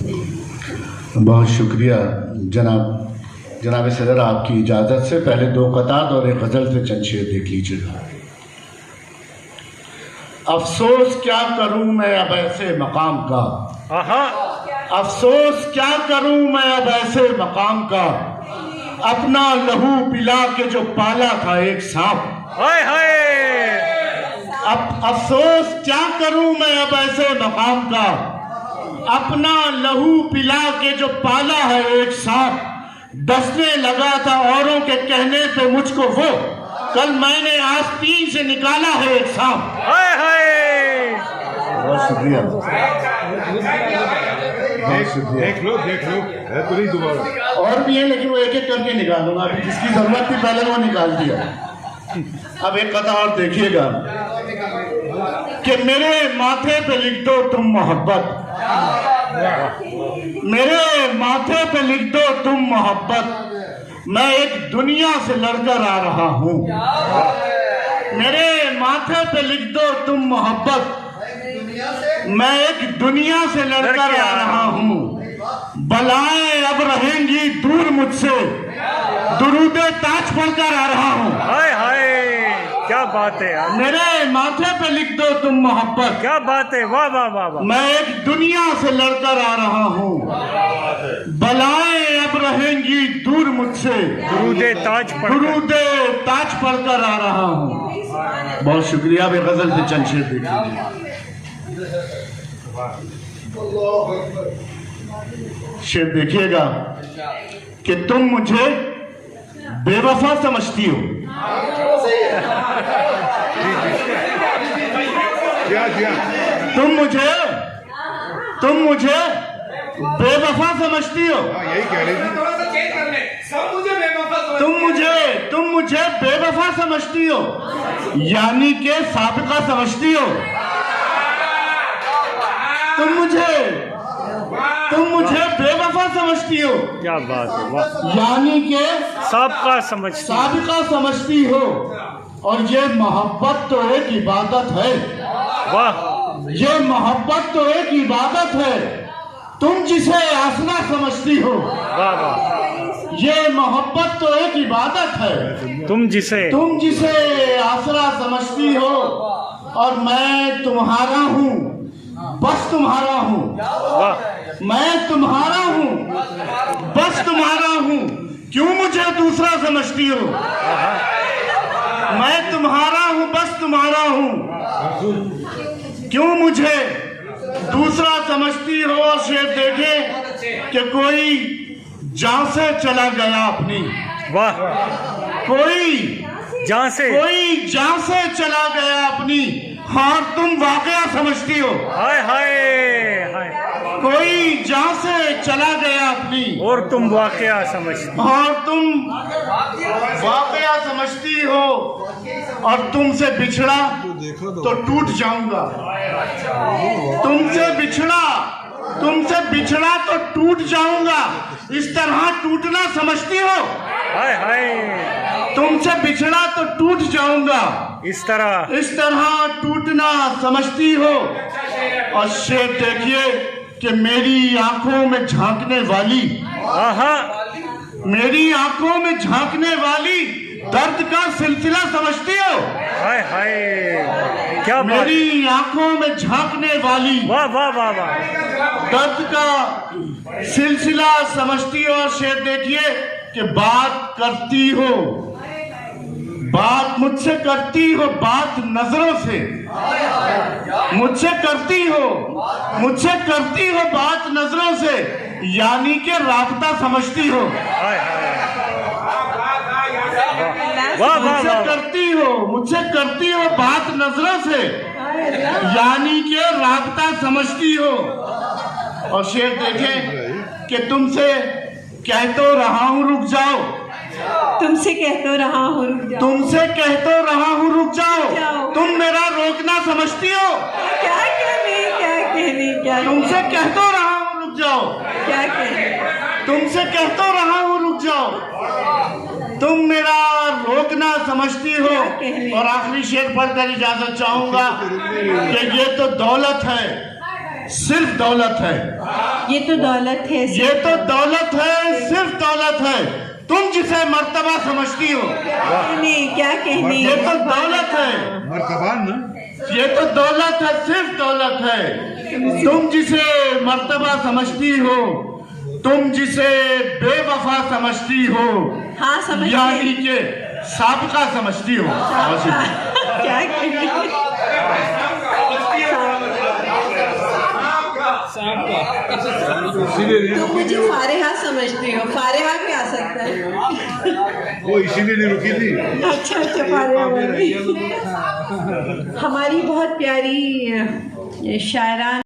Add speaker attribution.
Speaker 1: बहुत शुक्रिया जनाब सदर, आपकी इजाज़त से पहले 2 कतार और एक गज़ल से चंद शेर देख लीजिएगा। अफसोस क्या करूं मैं अब ऐसे मकाम का, अफसोस क्या करूं मैं अब ऐसे मकाम का, अपना लहू पिला के जो पाला था एक सांप।
Speaker 2: हाय हाय,
Speaker 1: अब अफसोस क्या करूं मैं अब ऐसे मकाम का, अपना लहू पिला के जो पाला है एक सांप। डसने लगा था औरों के कहने पे मुझको वो, कल मैंने आस्तीन से निकाला है एक सांप।
Speaker 2: हाय हाय,
Speaker 1: बहुत शुक्रिया, बहुत शुक्रिया।
Speaker 3: देख लो है तो नहीं दोबारा
Speaker 1: और भी है, लेकिन वो एक एक करके निकालूंगा। अभी जिसकी जरूरत थी पहले वो निकाल दिया। अब एक कथा और देखिएगा कि मेरे माथे पे लिख दो तुम मोहब्बत, मेरे माथे पे लिख दो तुम मोहब्बत, मैं एक दुनिया से लड़कर आ रहा हूँ। मेरे माथे पे लिख दो तुम मोहब्बत, मैं एक दुनिया से लड़कर आ रहा हूँ। बलाएं अब रहेंगी दूर मुझसे, दुरूदे ताज पढ़कर आ रहा हूँ।
Speaker 2: हाय हाय, क्या बात है यार,
Speaker 1: मेरे माथे पे लिख दो तुम मोहब्बत,
Speaker 2: क्या बात है, वाह वाह वाह वाह।
Speaker 1: मैं एक दुनिया से लड़कर आ रहा हूँ। बलाएं अब रहेंगी दूर मुझसे,
Speaker 2: दुरूदे ताज पढ़कर,
Speaker 1: दुरूदे ताज पढ़कर आ रहा हूँ। बहुत शुक्रिया। अब गजल पे चंद शेर देख लीजिए। शेर देखिएगा कि तुम मुझे बेवफा समझती हो, तुम मुझे बेवफा समझती हो,
Speaker 3: यही कह रही थी।
Speaker 1: तुम मुझे बेवफा समझती हो, यानी के साबिका समझती हो। तुम मुझे बेवफा समझती हो,
Speaker 2: क्या बात है, वाह।
Speaker 1: यानी के
Speaker 2: साबिका समझती,
Speaker 1: साबिका समझती हो। और ये मोहब्बत तो एक इबादत है,
Speaker 2: वाह।
Speaker 1: ये मोहब्बत तो एक इबादत है, तुम जिसे आसरा समझती हो।
Speaker 2: वाह वाह,
Speaker 1: ये मोहब्बत तो एक इबादत है,
Speaker 2: तुम जिसे
Speaker 1: आसरा समझती हो। और मैं तुम्हारा हूँ, बस तुम्हारा हूँ,
Speaker 2: वाह।
Speaker 1: मैं तुम्हारा हूँ, बस तुम्हारा हूँ, क्यों मुझे दूसरा समझती हो। मैं तुम्हारा हूँ, बस तुम्हारा हूँ, क्यों मुझे दूसरा समझती हो। और शेर देखे कि कोई जान से चला गया अपनी,
Speaker 2: वाह।
Speaker 1: कोई
Speaker 2: जहाँ से
Speaker 1: चला गया अपनी, हाँ तुम वाकया समझती हो।
Speaker 2: हाय हाय हाय,
Speaker 1: कोई जहाँ से चला गया अपनी,
Speaker 2: और तुम वाकया समझती,
Speaker 1: और तुम वाकया समझती हो। और तुमसे बिछड़ा तो टूट जाऊंगा, तुमसे बिछड़ा तो टूट जाऊंगा, इस तरह टूटना समझती हो।
Speaker 2: हाय हाय,
Speaker 1: तुमसे बिछड़ा तो टूट जाऊंगा,
Speaker 2: इस तरह
Speaker 1: टूटना समझती हो। और शेर देखिए कि मेरी आंखों में झांकने वाली, मेरी आंखों में झांकने वाली दर्द का सिलसिला समझती हो।
Speaker 2: हाय हाय, क्या बात,
Speaker 1: मेरी आंखों में झांकने वाली,
Speaker 2: वाह वाह वाह वाह,
Speaker 1: दर्द का सिलसिला समझती हो। और शेर देखिए कि बात करती हो, बात मुझसे करती हो, बात नजरों से, मुझसे करती हो बात नजरों से, यानी कि राब्ता समझती हो।
Speaker 2: हाय हाय, वाह वाह वाह,
Speaker 1: मुझसे करती हो बात नजरों से, यानी कि राब्ता समझती हो। और शेर देखें कि तुमसे कह तो रहा हूँ रुक जाओ,
Speaker 4: तुमसे कहते रहा हूँ रुक जाओ,
Speaker 1: तुमसे कहते रहा हूँ रुक जाओ, तुम मेरा रोकना समझती हो।
Speaker 4: क्या कहने क्या
Speaker 1: तुमसे कहते रहा हूँ रुक जाओ,
Speaker 4: क्या कहने,
Speaker 1: तुमसे कहते रहा हूँ रुक जाओ, तुम मेरा रोकना समझती हो। और आखिरी शेर पढ़कर इजाजत चाहूंगा कि ये तो दौलत है, सिर्फ दौलत है।
Speaker 4: ये तो दौलत है।
Speaker 1: ये तो दौलत है, सिर्फ दौलत है। तुम जिसे मर्तबा समझती हो,
Speaker 4: नहीं क्या कहने।
Speaker 1: ये तो दौलत है।
Speaker 3: मर्तबान ना
Speaker 1: ये तो दौलत है, सिर्फ दौलत है। तुम जिसे मर्तबा समझती हो, तुम जिसे बेवफा समझती हो,
Speaker 4: हाँ समझ
Speaker 1: यानी के साबका समझती हो।
Speaker 4: क्या कहने।
Speaker 3: इसीलिए
Speaker 4: तुम मुझे फारिहा समझती हो। फारिहा क्या आ सकता है।
Speaker 3: वो इसीलिए नहीं रुकी थी।
Speaker 4: अच्छा अच्छा फारिहा वाली। हमारी बहुत प्यारी शायरान